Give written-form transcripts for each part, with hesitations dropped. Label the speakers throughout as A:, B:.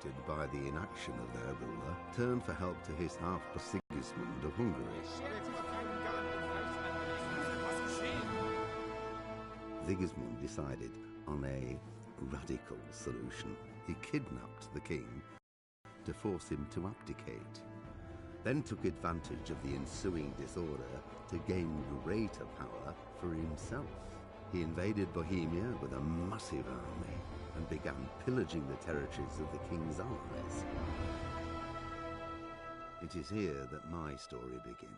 A: devastated by the inaction of their ruler, turned for help to his half-brother Sigismund of Hungary. Sigismund decided on a radical solution. He kidnapped the king to force him to abdicate, then took advantage of the ensuing disorder to gain greater power for himself. He invaded Bohemia with a massive army and began pillaging the territories of the king's allies. It is here that my story begins.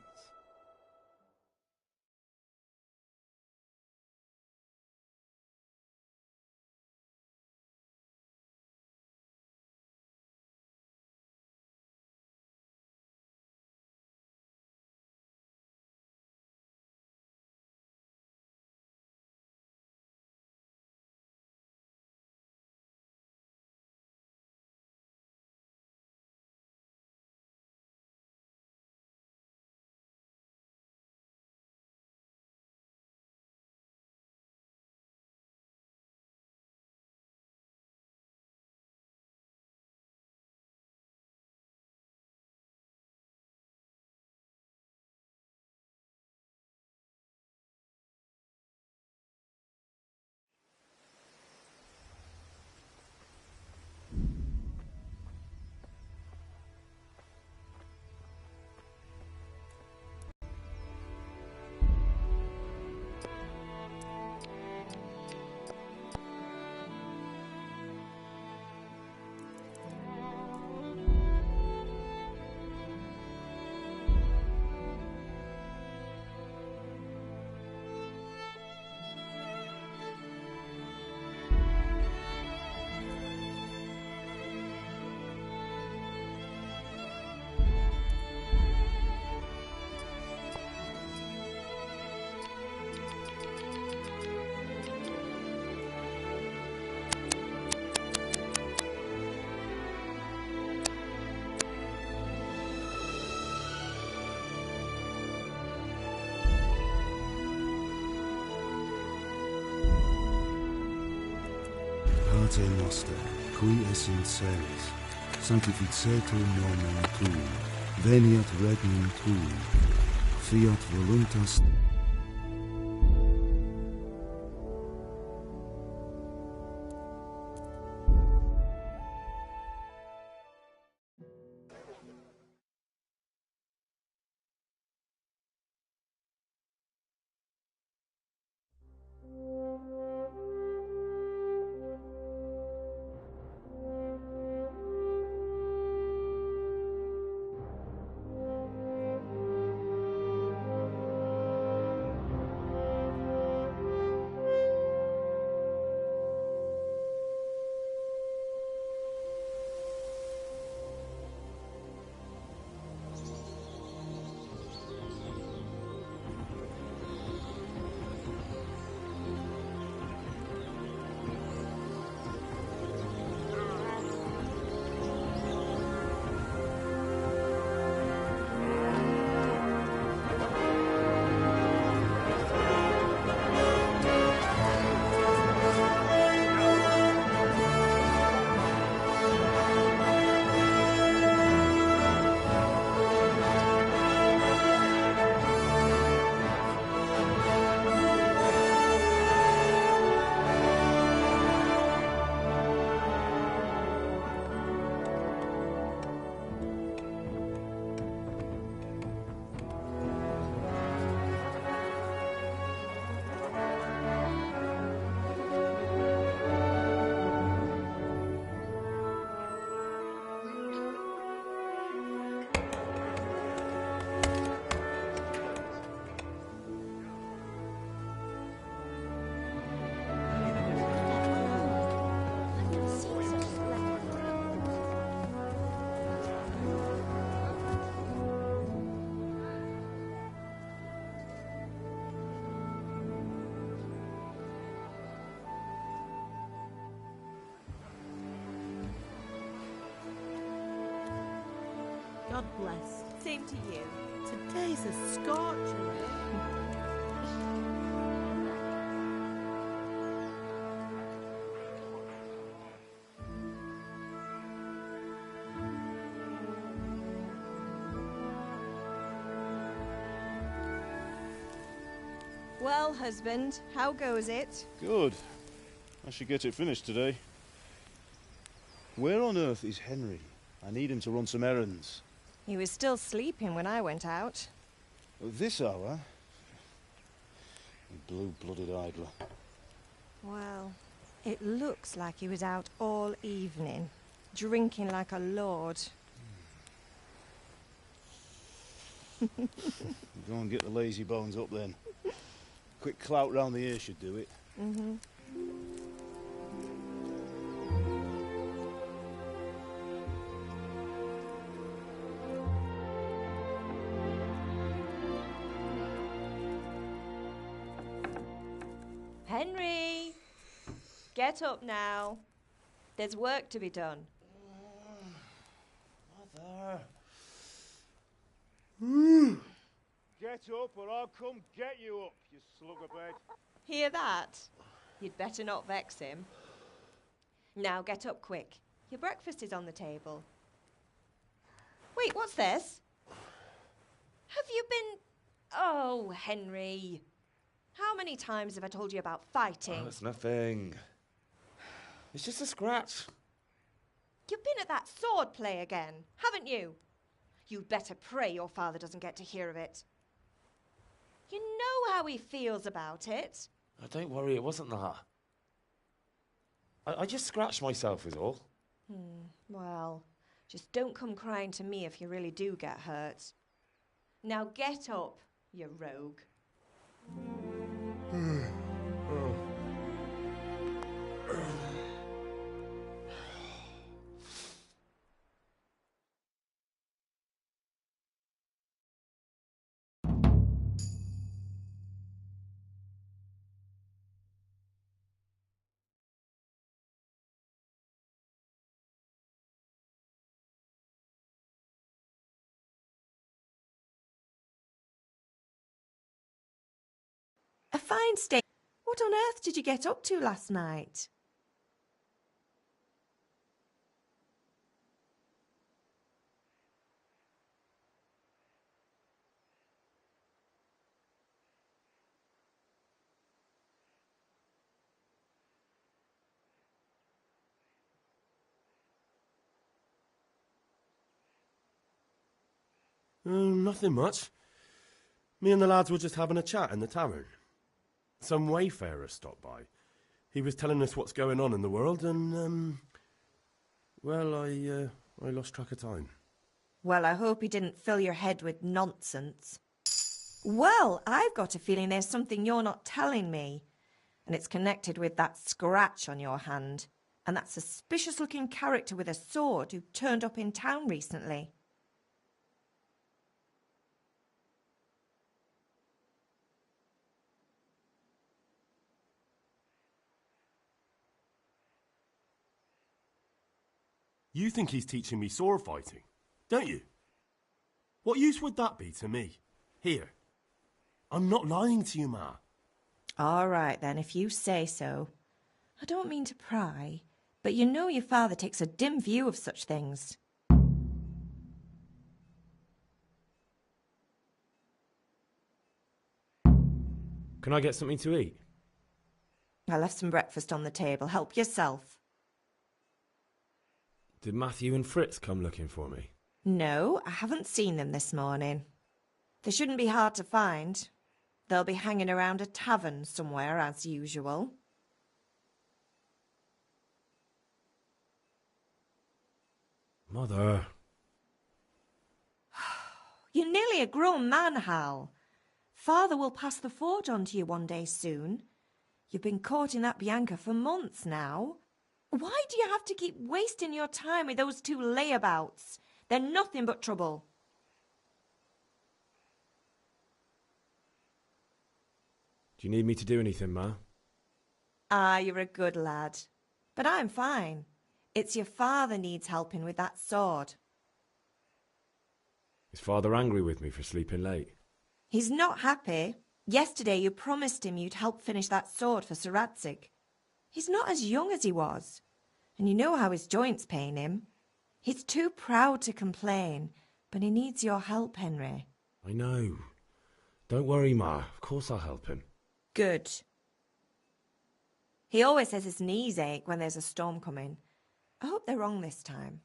B: Pater noster, qui es in celis, sanctificetur nomen tuum, veniat regnum tuum, fiat voluntas
C: God bless. Same to you. Today's a scorcher. Well, husband, how goes it?
B: Good. I should get it finished today. Where on earth is Henry? I need him to run some errands.
C: He was still sleeping when I went out.
B: At this hour? You blue-blooded idler.
C: Well, it looks like he was out all evening, drinking like a lord.
B: Go and get the lazy bones up then. Quick clout round the ear should do it.
C: Mm-hmm. Henry! Get up now. There's work to be done.
B: Mother! Get up or I'll come get you up, you slugabed.
C: Hear that? You'd better not vex him. Now get up quick. Your breakfast is on the table. Wait, what's this? Have you been... Oh, Henry. How many times have I told you about fighting?
D: Oh, it's nothing. It's just a scratch.
C: You've been at that sword play again, haven't you? You'd better pray your father doesn't get to hear of it. You know how he feels about it.
D: Oh, don't worry, it wasn't that. I just scratched myself is all.
C: Well, just don't come crying to me if you really do get hurt. Now get up, you rogue. A fine state. What on earth did you get up to last night?
E: Nothing much. Me and the lads were just having a chat in the tavern. Some wayfarer stopped by. He was telling us what's going on in the world and, well, I lost track of time.
C: Well, I hope he didn't fill your head with nonsense. Well, I've got a feeling there's something you're not telling me. And it's connected with that scratch on your hand. And that suspicious-looking character with a sword who turned up in town recently.
E: You think he's teaching me sword fighting, don't you? What use would that be to me? Here. I'm not lying to you, Ma.
C: All right, then, if you say so. I don't mean to pry, but you know your father takes a dim view of such things.
D: Can I get something to eat?
C: I left some breakfast on the table. Help yourself.
D: Did Matthew and Fritz come looking for me?
C: No, I haven't seen them this morning. They shouldn't be hard to find. They'll be hanging around a tavern somewhere, as usual.
D: Mother.
C: You're nearly a grown man, Hal. Father will pass the forge on to you one day soon. You've been courting that Bianca for months now. Why do you have to keep wasting your time with those two layabouts? They're nothing but trouble.
D: Do you need me to do anything, Ma?
C: Ah, you're a good lad. But I'm fine. It's your father needs helping with that sword.
D: Is Father angry with me for sleeping late?
C: He's not happy. Yesterday you promised him you'd help finish that sword for Sir Radzig. He's not as young as he was. And you know how his joints pain him. He's too proud to complain, but he needs your help, Henry.
D: I know. Don't worry, Ma. Of course I'll help him.
C: Good. He always says his knees ache when there's a storm coming. I hope they're wrong this time.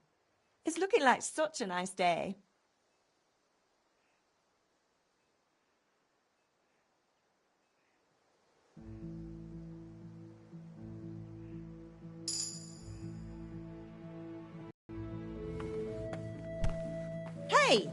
C: It's looking like such a nice day. Hey!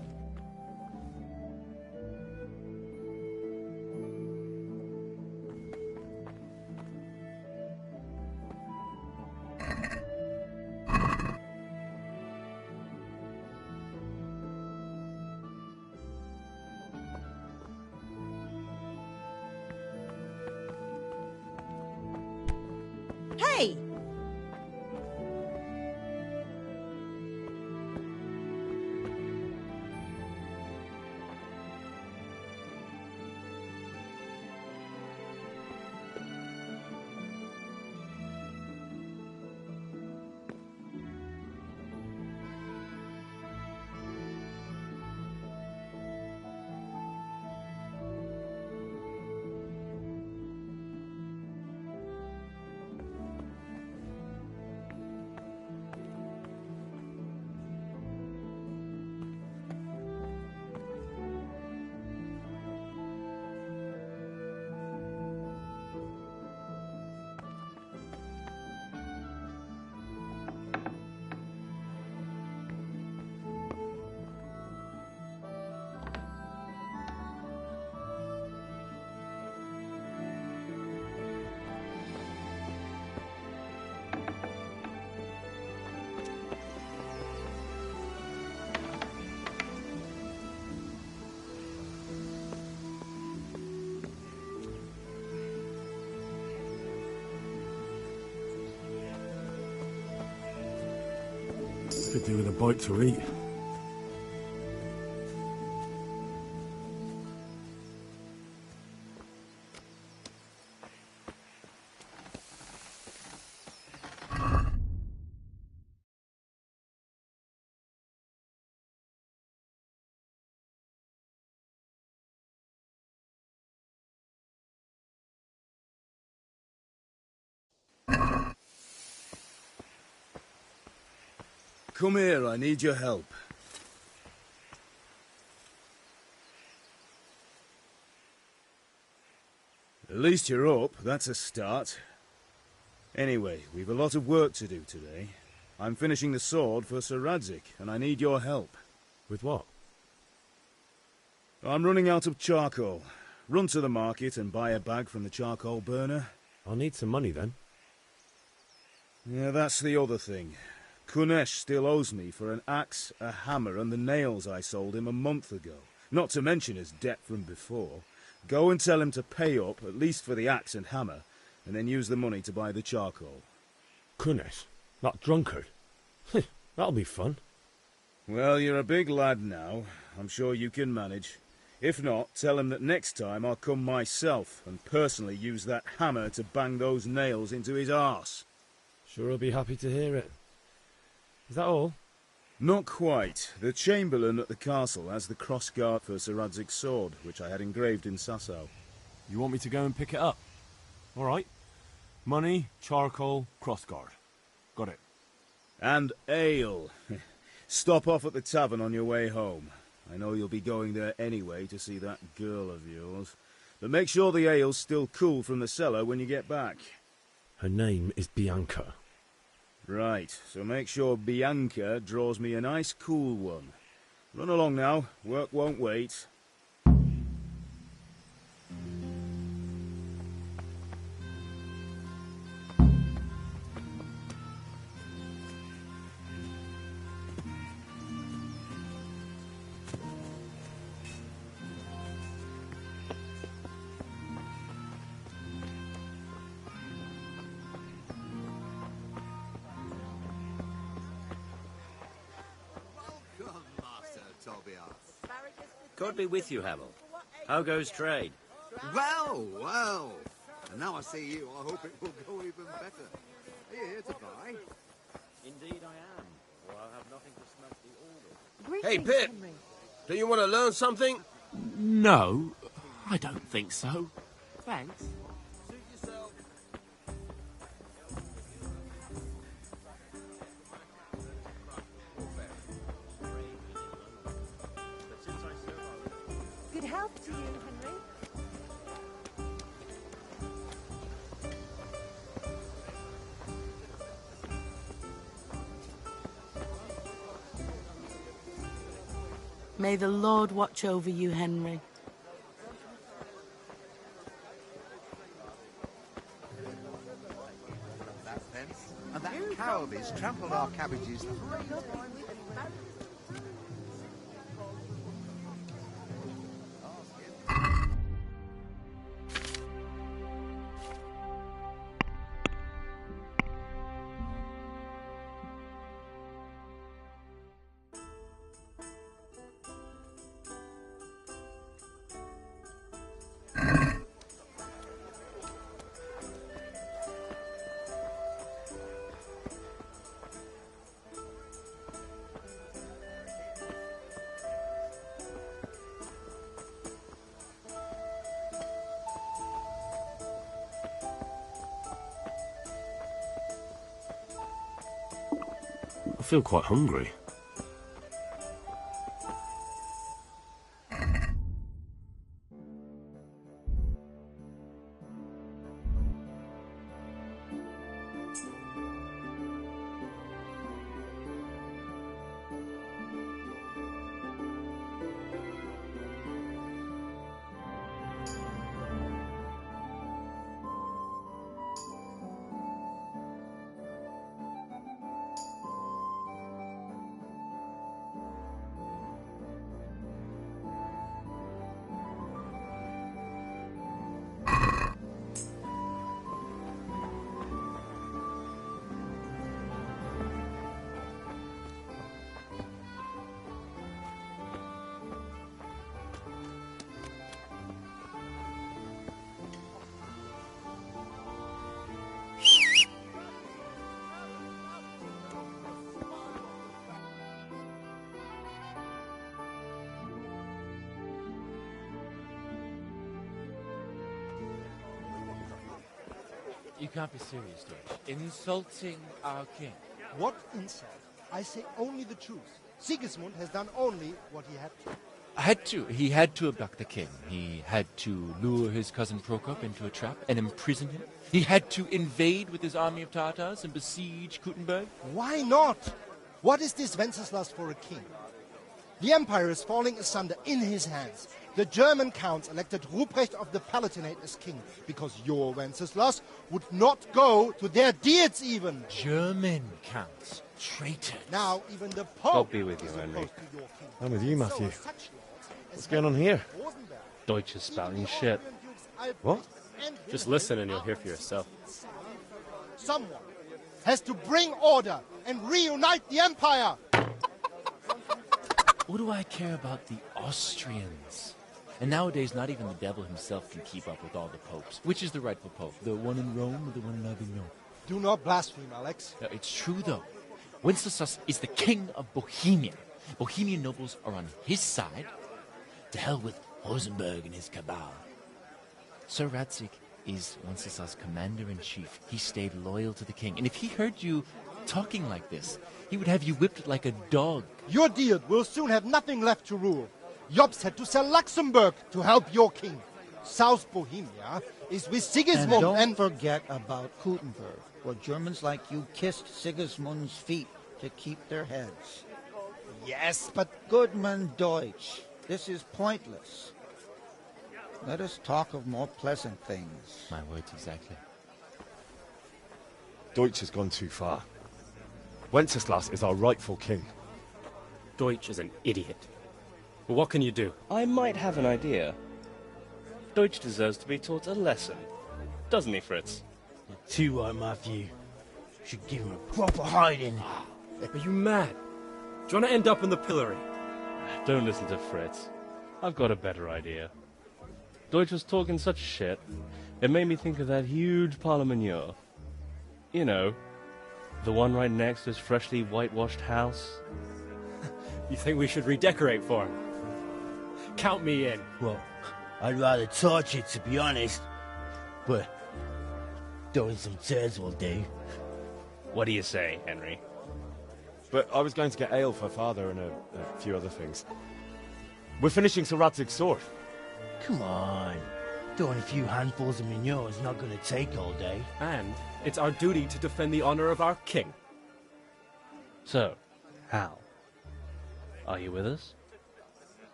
C: Hey!
E: Could do with a bite to eat.
B: Come here, I need your help. At least you're up, that's a start. Anyway, we've a lot of work to do today. I'm finishing the sword for Sir Radzig, and I need your help.
E: With what?
B: I'm running out of charcoal. Run to the market and buy a bag from the charcoal burner.
E: I'll need some money then.
B: Yeah, that's the other thing. Kunesh still owes me for an axe, a hammer, and the nails I sold him a month ago. Not to mention his debt from before. Go and tell him to pay up, at least for the axe and hammer, and then use the money to buy the charcoal.
E: Kunesh? That drunkard? That'll be fun.
B: Well, you're a big lad now. I'm sure you can manage. If not, tell him that next time I'll come myself and personally use that hammer to bang those nails into his arse.
E: Sure he'll be happy to hear it. Is that all?
B: Not quite. The Chamberlain at the castle has the crossguard for Sir Radzig's sword, which I had engraved in Sasau.
E: You want me to go and pick it up? All right. Money, charcoal, crossguard. Got it.
B: And ale. Stop off at the tavern on your way home. I know you'll be going there anyway to see that girl of yours. But make sure the ale's still cool from the cellar when you get back.
E: Her name is Bianca.
B: Right, so make sure Bianca draws me a nice cool one. Run along now, work won't wait.
F: God be with you, Hamill. How goes trade?
A: Well, well. And now I see you, I hope it will go even better. Are you here to buy?
F: Indeed I am, or I'll have nothing to smoke the order.
D: Hey, Pip, do you want to learn something?
G: No, I don't think so. Thanks. May the Lord watch over you, Henry.
A: That fence and that cowbies trampled our cabbages.
E: I feel quite hungry.
H: You can't be serious, Deutsch. Insulting our king.
I: What insult? I say only the truth. Sigismund has done only what he had to.
H: He had to abduct the king. He had to lure his cousin Prokop into a trap and imprison him. He had to invade with his army of Tatars and besiege Kuttenberg.
I: Why not? What is this Wenceslas for a king? The empire is falling asunder in his hands. The German counts elected Ruprecht of the Palatinate as king because your Wenceslas would not go to their deeds even.
H: German counts. Traitors.
I: Now even the Pope
D: God be with you,
I: is
D: Henry.
I: opposed to your king.
E: I'm with you, Matthew.
I: So such lords as
E: What's going on here?
I: Rosenberg,
D: Deutsch is spouting
I: even the
D: shit.
I: Austrian dukes Albrecht
E: What?
I: and
D: Just
I: Wilhelm
D: listen and you'll
I: are
D: hear for yourself.
I: Someone has to bring order and reunite the empire.
H: What do I care about the Austrians? And nowadays, not even the devil himself can keep up with all the popes. Which is the rightful pope? The one in Rome or the one in Avignon?
I: Do not blaspheme, Alex.
H: No, it's true, though. Wenceslas is the king of Bohemia. Bohemian nobles are on his side. To hell with Rosenberg and his cabal. Sir Radzig is Wenceslas' commander-in-chief. He stayed loyal to the king. And if he heard you talking like this, he would have you whipped like a dog.
I: Your deal will soon have nothing left to rule. Jobst had to sell Luxembourg to help your king. South Bohemia is with Sigismund
J: And don't forget about Kuttenberg, where Germans like you kissed Sigismund's feet to keep their heads.
I: Yes, but
J: Goodman Deutsch, this is pointless. Let us talk of more pleasant things.
H: My words exactly.
E: Deutsch has gone too far. Wenceslas is our rightful king.
D: Deutsch is an idiot. But what can you do?
K: I might have an idea. Deutsch deserves to be taught a lesson. Doesn't he, Fritz?
L: Too right, Matthew. Should give him a proper hiding.
D: Are you mad? Do you want to end up in the pillory?
K: Don't listen to Fritz. I've got a better idea. Deutsch was talking such shit, it made me think of that huge parliament. You know, the one right next to his freshly whitewashed house.
D: You think we should redecorate for him? Count me in.
L: Well, I'd rather torch it, to be honest. But throwing some turds will do.
K: What do you say, Henry?
E: But I was going to get ale for father and a few other things. We're finishing Sir Radzig's sword.
L: Come on. Throwing a few handfuls of manure is not going to take all day.
D: And it's our duty to defend the honor of our king.
K: So, Hal, are you with us?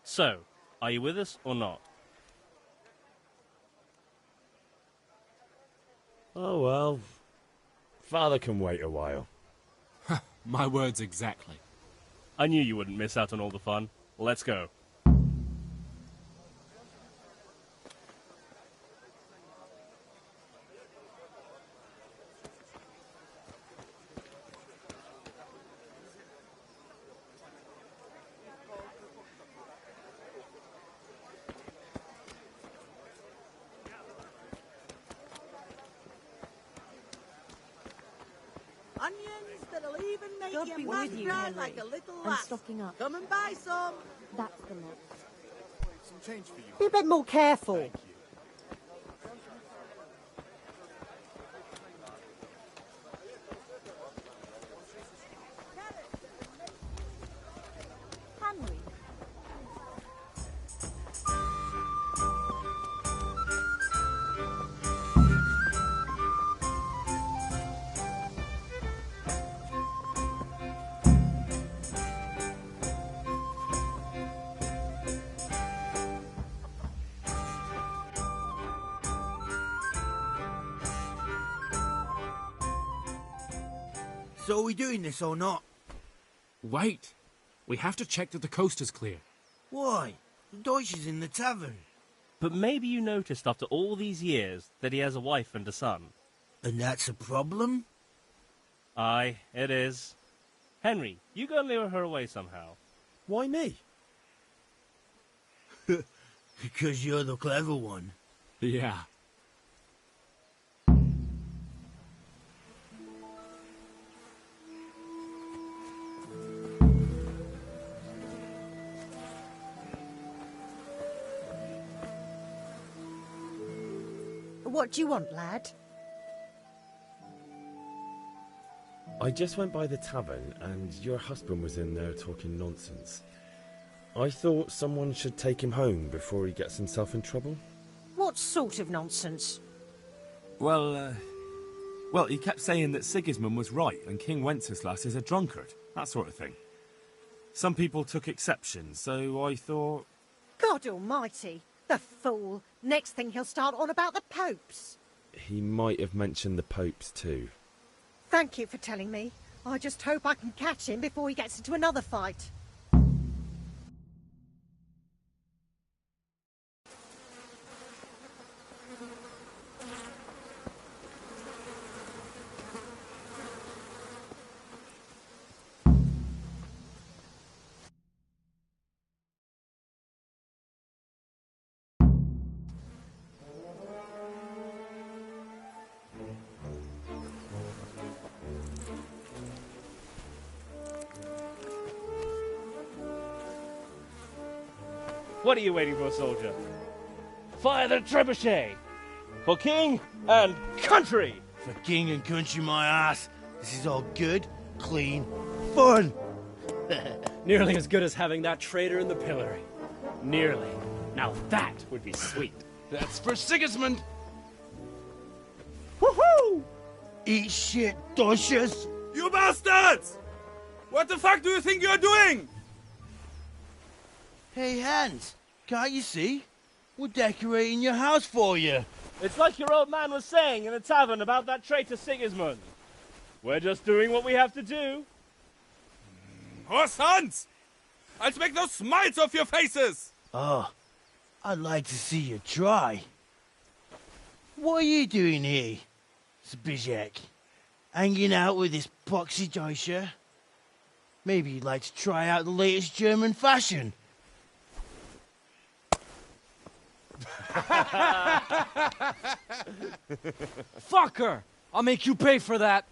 K: So, are you with us or not?
E: Oh well. Father can wait a while.
D: My words exactly.
K: I knew you wouldn't miss out on all the fun. Let's go.
M: Onions that'll even make
N: God
M: your
N: be
M: mouth
N: with you,
M: dry
N: Henry.
M: like a little
N: I'm
M: lass.
N: stocking up.
M: Come and buy some.
N: That's the lot.
O: Some change for you.
N: Be a bit more careful. Henry.
L: So are we doing this or not?
D: Wait. We have to check that the coast is clear.
L: Why? The Deutsch is in the tavern.
K: But maybe you noticed after all these years that he has a wife and a son.
L: And that's a problem?
K: Aye, it is. Henry, you go and lure her away somehow.
E: Why me?
L: Because you're the clever one.
D: Yeah.
N: What do you want, lad?
E: I just went by the tavern and your husband was in there talking nonsense. I thought someone should take him home before he gets himself in trouble.
N: What sort of nonsense?
P: Well, he kept saying that Sigismund was right and King Wenceslas is a drunkard, that sort of thing. Some people took exception, so I thought...
N: God almighty! The fool! Next thing he'll start on about the popes.
E: He might have mentioned the popes too.
N: Thank you for telling me. I just hope I can catch him before he gets into another fight.
K: What are you waiting for, soldier? Fire the trebuchet! For king and country!
L: For king and country, my ass. This is all good, clean, fun.
D: Nearly as good as having that traitor in the pillory. Nearly. Now that would be sweet.
P: That's for Sigismund!
L: Woohoo! Eat shit, Deutsches!
P: You bastards! What the fuck do you think you're doing?
L: Hey, Hans, can't you see? We're decorating your house for you.
K: It's like your old man was saying in the tavern about that traitor Sigismund. We're just doing what we have to do.
P: Horse Hans! I'll make those smiles off your faces!
L: Oh, I'd like to see you try. What are you doing here, Zbigniew? Hanging out with this poxy Deutscher? Maybe you'd like to try out the latest German fashion.
D: Fucker! I'll make you pay for that.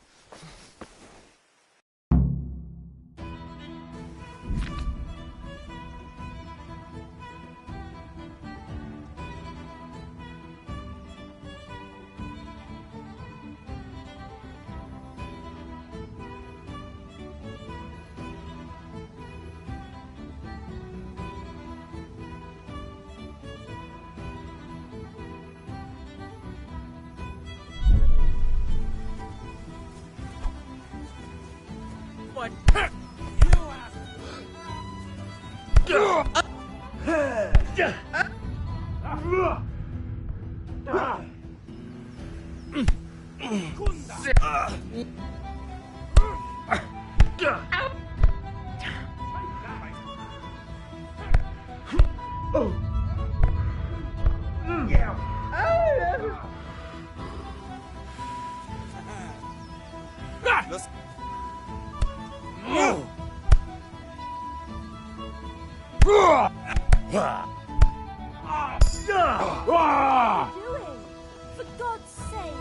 Q: For God's sake!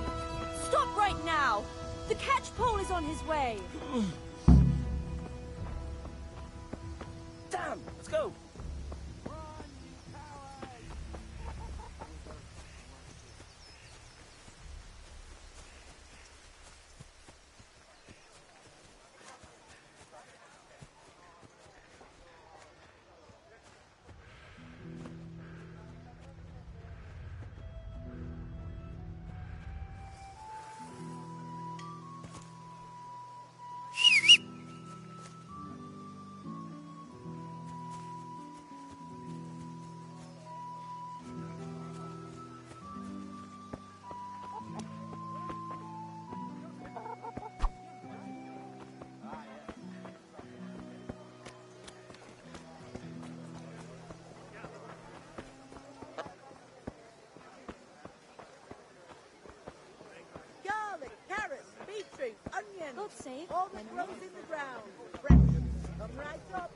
Q: Stop right now! The catch pole is on his way!
F: Damn! Let's go!
M: Garlic, carrots, beetroot, onions.
Q: God's sake.
M: All that grows in the ground. Breakfast. Come right up.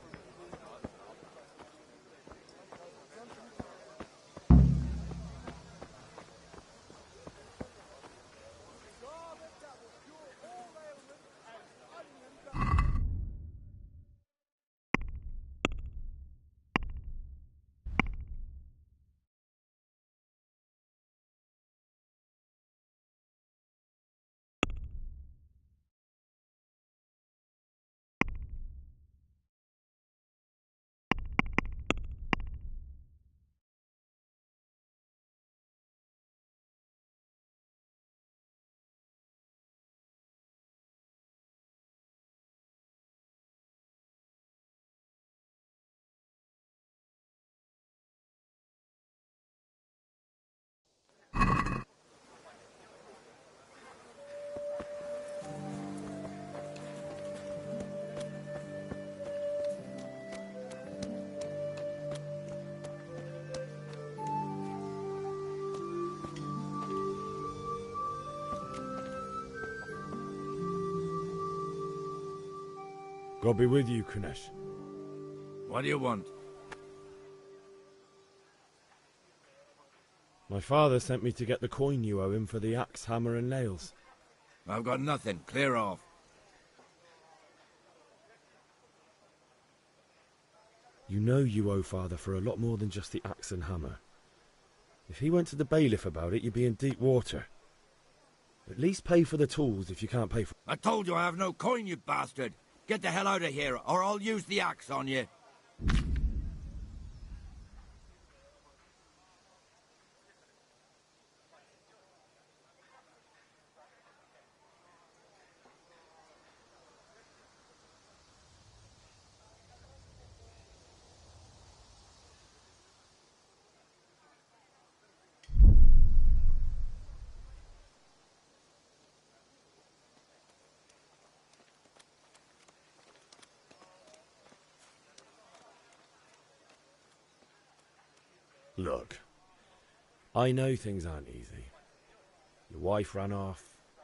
B: God be with you, Kunesh.
F: What do you want?
B: My father sent me to get the coin you owe him for the axe, hammer and nails.
F: I've got nothing. Clear off.
B: You know you owe father for a lot more than just the axe and hammer. If he went to the bailiff about it, you'd be in deep water. At least pay for the tools if you can't pay for...
F: I told you I have no coin, you bastard. Get the hell out of here, or I'll use the axe on you.
B: Look, I know things aren't easy. Your wife ran off,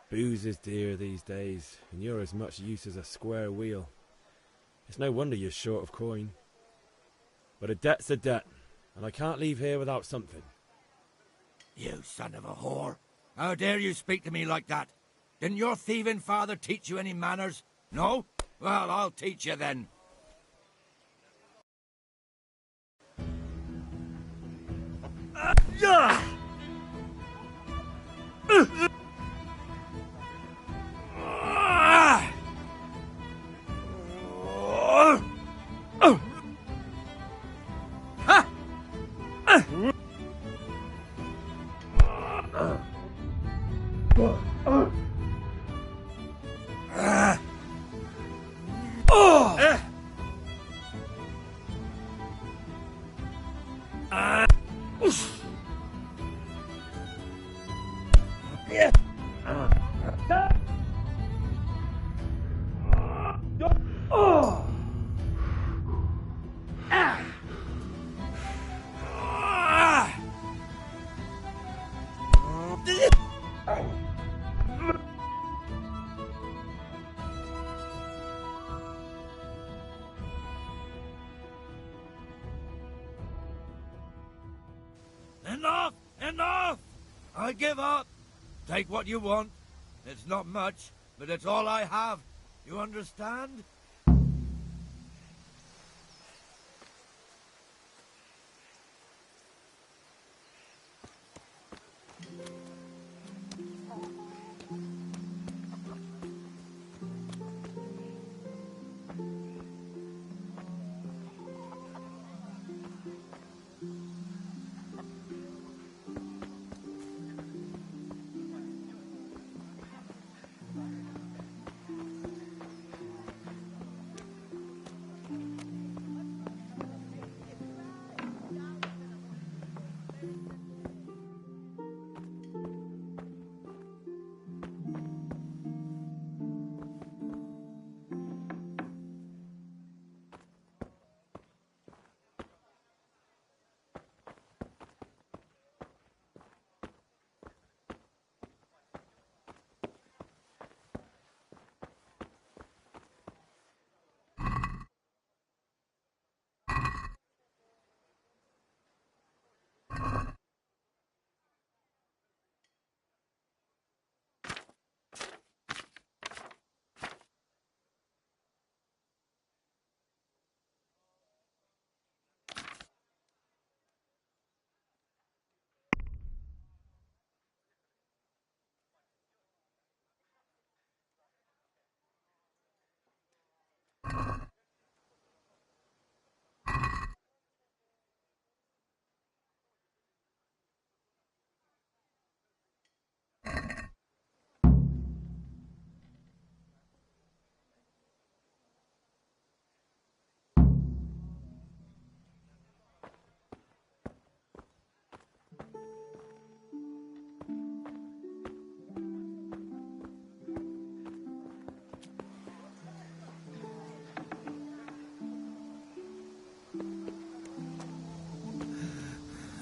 B: booze is dear these days, and you're as much use as a square wheel. It's no wonder you're short of coin. But a debt's a debt, and I can't leave here without something.
F: You son of a whore. How dare you speak to me like that? Didn't your thieving father teach you any manners? No? Well, I'll teach you then. Enough! Enough! I give up. Take what you want. It's not much, but it's all I have. You understand?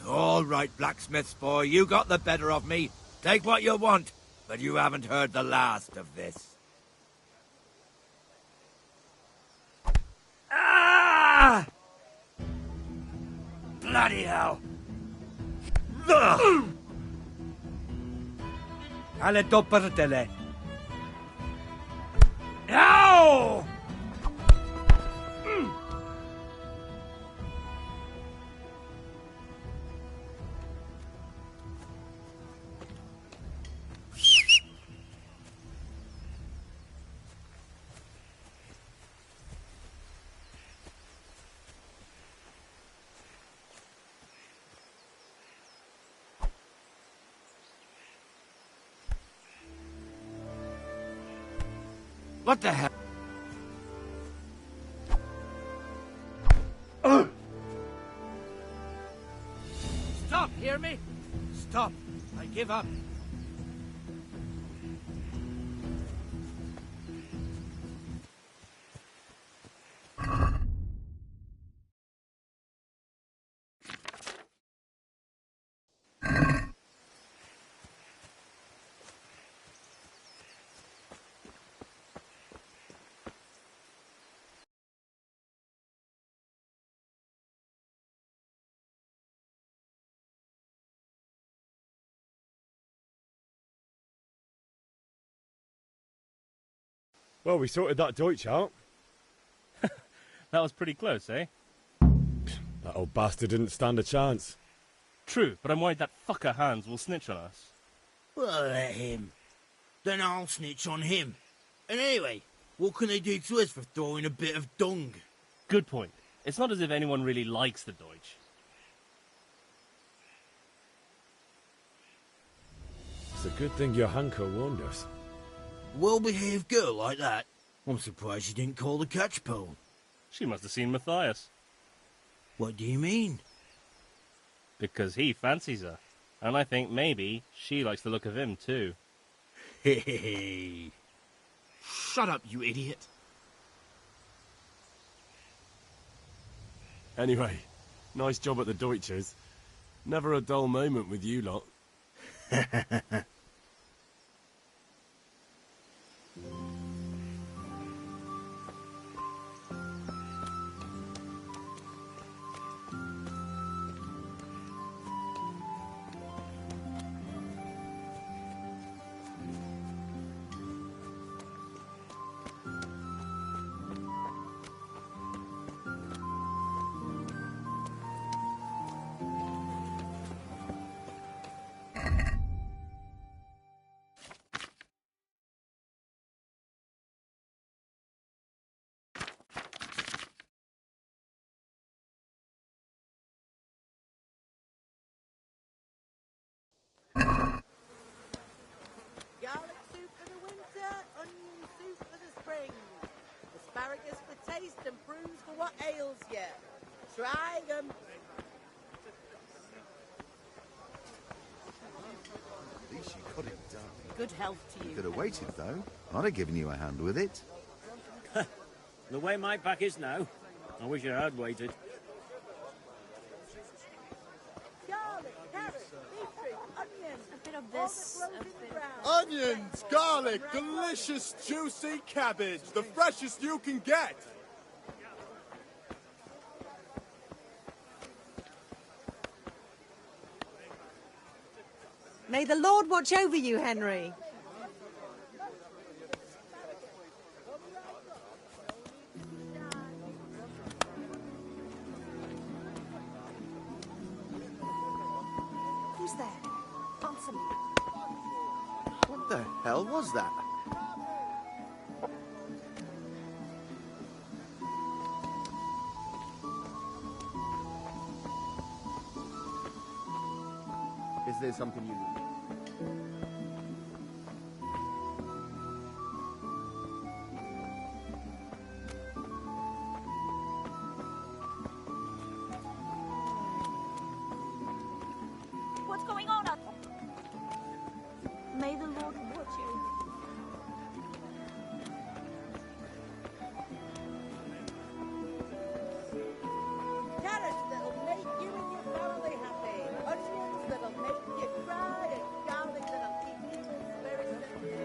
F: All right, blacksmith's boy, you got the better of me. Take what you want, but you haven't heard the last of this. Ah! Bloody hell! Alle to pratele. Ow! What the hell? Stop, hear me? Stop. I give up.
P: Well, we sorted that Deutsch out.
K: That was pretty close, eh?
P: That old bastard didn't stand a chance.
K: True, but I'm worried that fucker Hans will snitch on us.
L: Well, let him. Then I'll snitch on him. And anyway, what can they do to us for throwing a bit of dung?
K: Good point. It's not as if anyone really likes the Deutsch.
P: It's a good thing your Hanko warned us.
L: Well-behaved girl like that. I'm surprised she didn't call the catch pole.
K: She must have seen Matthias.
L: What do you mean?
K: Because he fancies her. And I think maybe she likes the look of him too.
L: Hey.
D: Shut up, you idiot.
P: Anyway, nice job at the Deutsches. Never a dull moment with you lot.
M: taste and proves for what ails you. Try them.
A: At least you got it done.
G: Good health to
A: You
G: you.
A: could have waited, though. I'd have given you a hand with it.
R: The way my pack is now, I wish I had waited.
M: Garlic, carrots, beetroot, onions.
Q: A bit of this, a bit of...
O: Onions, garlic, delicious, juicy cabbage. The freshest you can get.
N: May the Lord watch over you, Henry.
Q: Who's there? Answer me.
S: What the hell was that? Is there something you need?
Q: What's going on out there? May the Lord watch you.
M: Carrots that'll make you and your family happy. Onions that'll make you cry. And garlic that'll keep people's spirits lifted.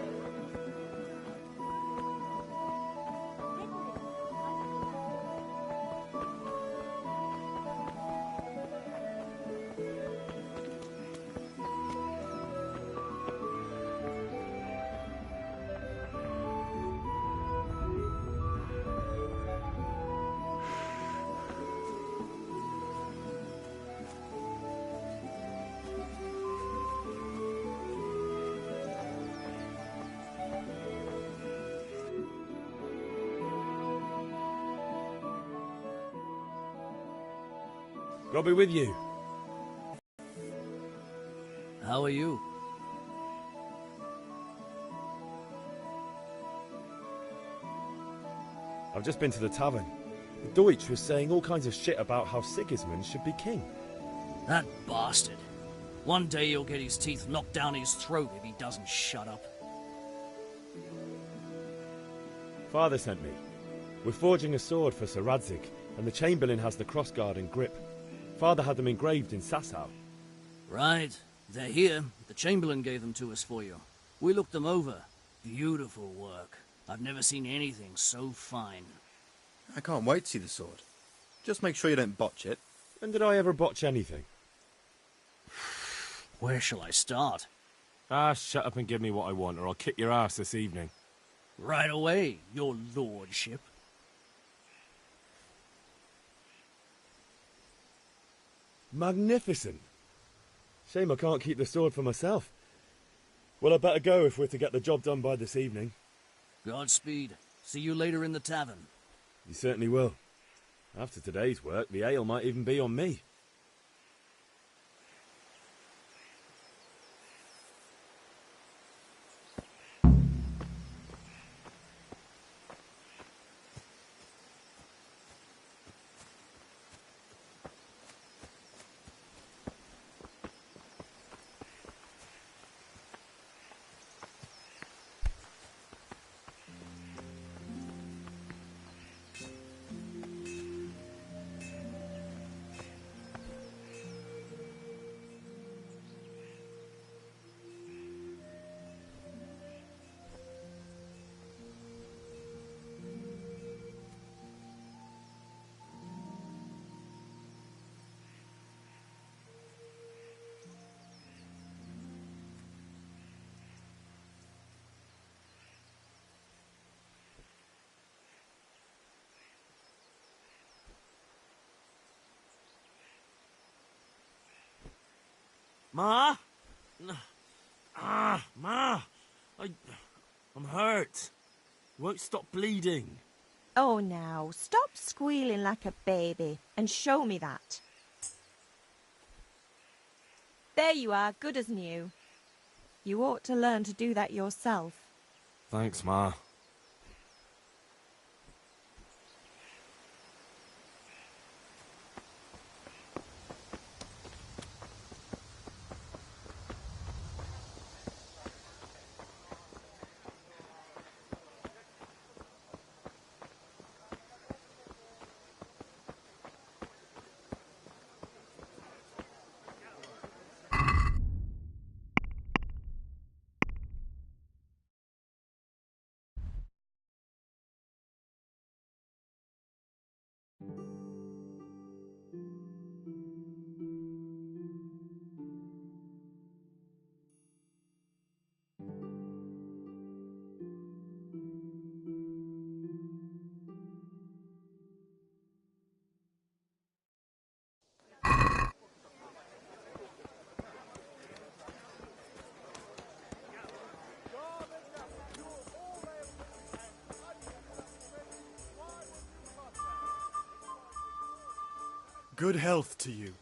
P: God be with you.
R: How are you?
P: I've just been to the tavern. The Deutsch was saying all kinds of shit about how Sigismund should be king.
R: That bastard. One day he'll get his teeth knocked down his throat if he doesn't shut up.
P: Father sent me. We're forging a sword for Sir Radzig, and the Chamberlain has the crossguard and grip. Father had them engraved in Sasau.
R: Right. They're here. The Chamberlain gave them to us for you. We looked them over. Beautiful work. I've never seen anything so fine.
S: I can't wait to see the sword. Just make sure you don't botch it.
P: When did I ever botch anything?
R: Where shall I start?
P: Ah, shut up and give me what I want, or I'll kick your ass this evening.
R: Right away, your lordship.
P: Magnificent. Shame I can't keep the sword for myself. Well, I better go if we're to get the job done by this evening.
R: Godspeed. See you later in the tavern.
P: You certainly will. After today's work, the ale might even be on me.
L: Ma? Ma! I'm hurt. Won't stop bleeding.
C: Oh, now, stop squealing like a baby and show me that. There you are, good as new. You ought to learn to do that yourself.
P: Thanks, Ma.
O: Good health to you.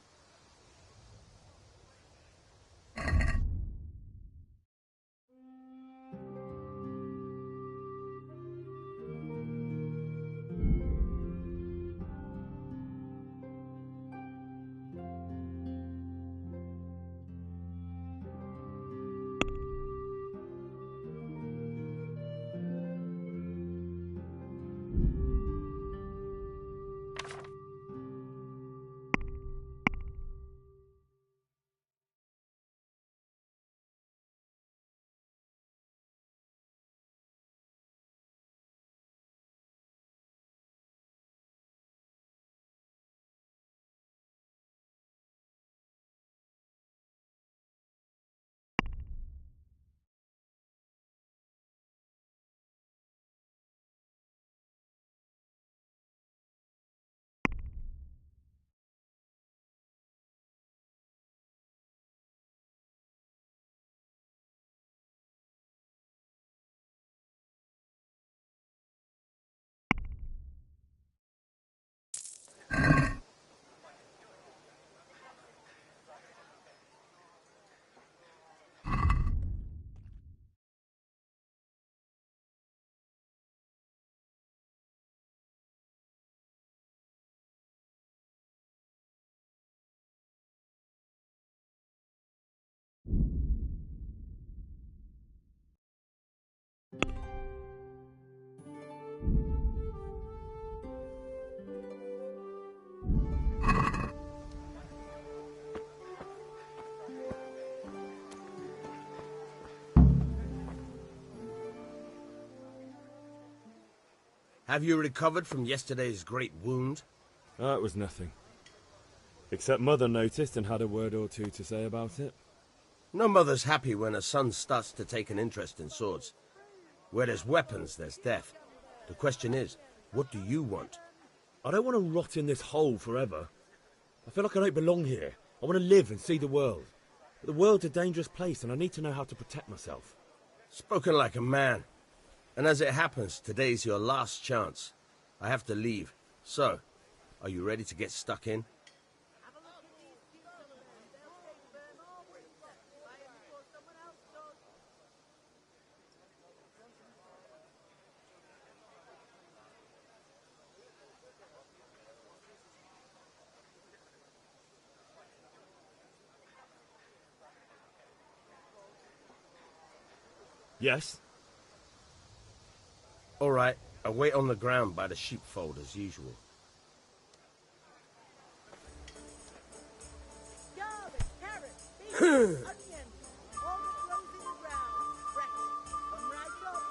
T: Have you recovered from yesterday's great wound?
P: That was nothing. Except Mother noticed and had a word or two to say about it.
T: No mother's happy when a son starts to take an interest in swords. Where there's weapons, there's death. The question is, what do you want?
U: I don't want to rot in this hole forever. I feel like I don't belong here. I want to live and see the world. But the world's a dangerous place and I need to know how to protect myself.
T: Spoken like a man. And as it happens, today's your last chance. I have to leave. So, are you ready to get stuck in?
U: Yes?
T: All right, I'll wait on the ground by the sheepfold as usual.
M: Garlic, carrots, beets, onions, all that grows in the ground. Fresh, come right up.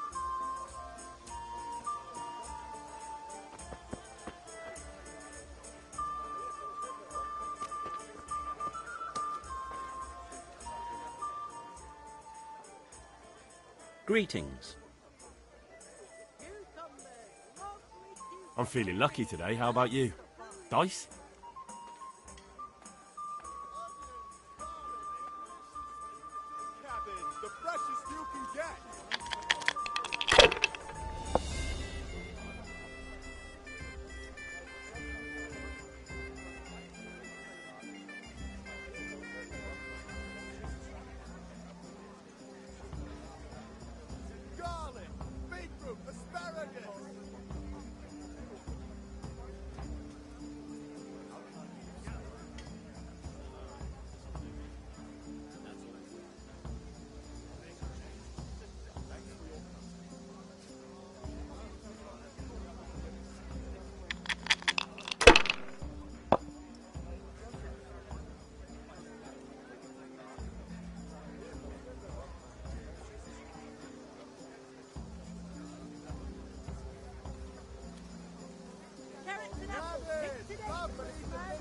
V: Greetings.
P: I'm feeling lucky today. How about you? Dice?
O: Cabbage, the freshest you can get. Garlic, beetroot, asparagus.
M: Carrots and apples, picked today. Prime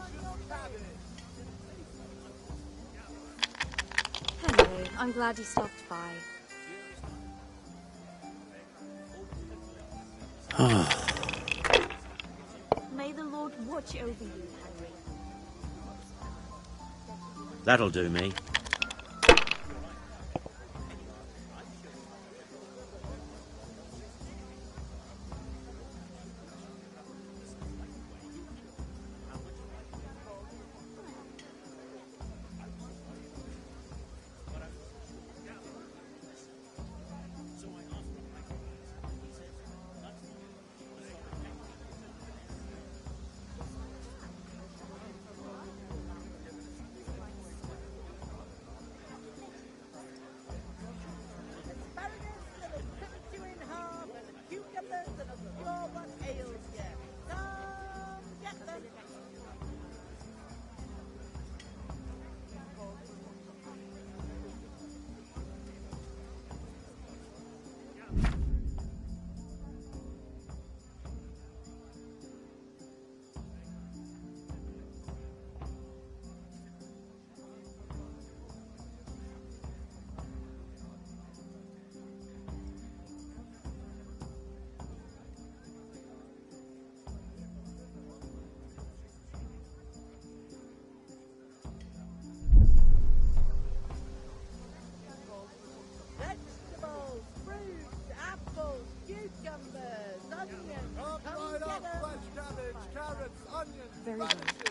M: on your plate.
Q: Hello, I'm glad you stopped by. May the Lord watch over you, Henry.
V: That'll do me.
I: Very well.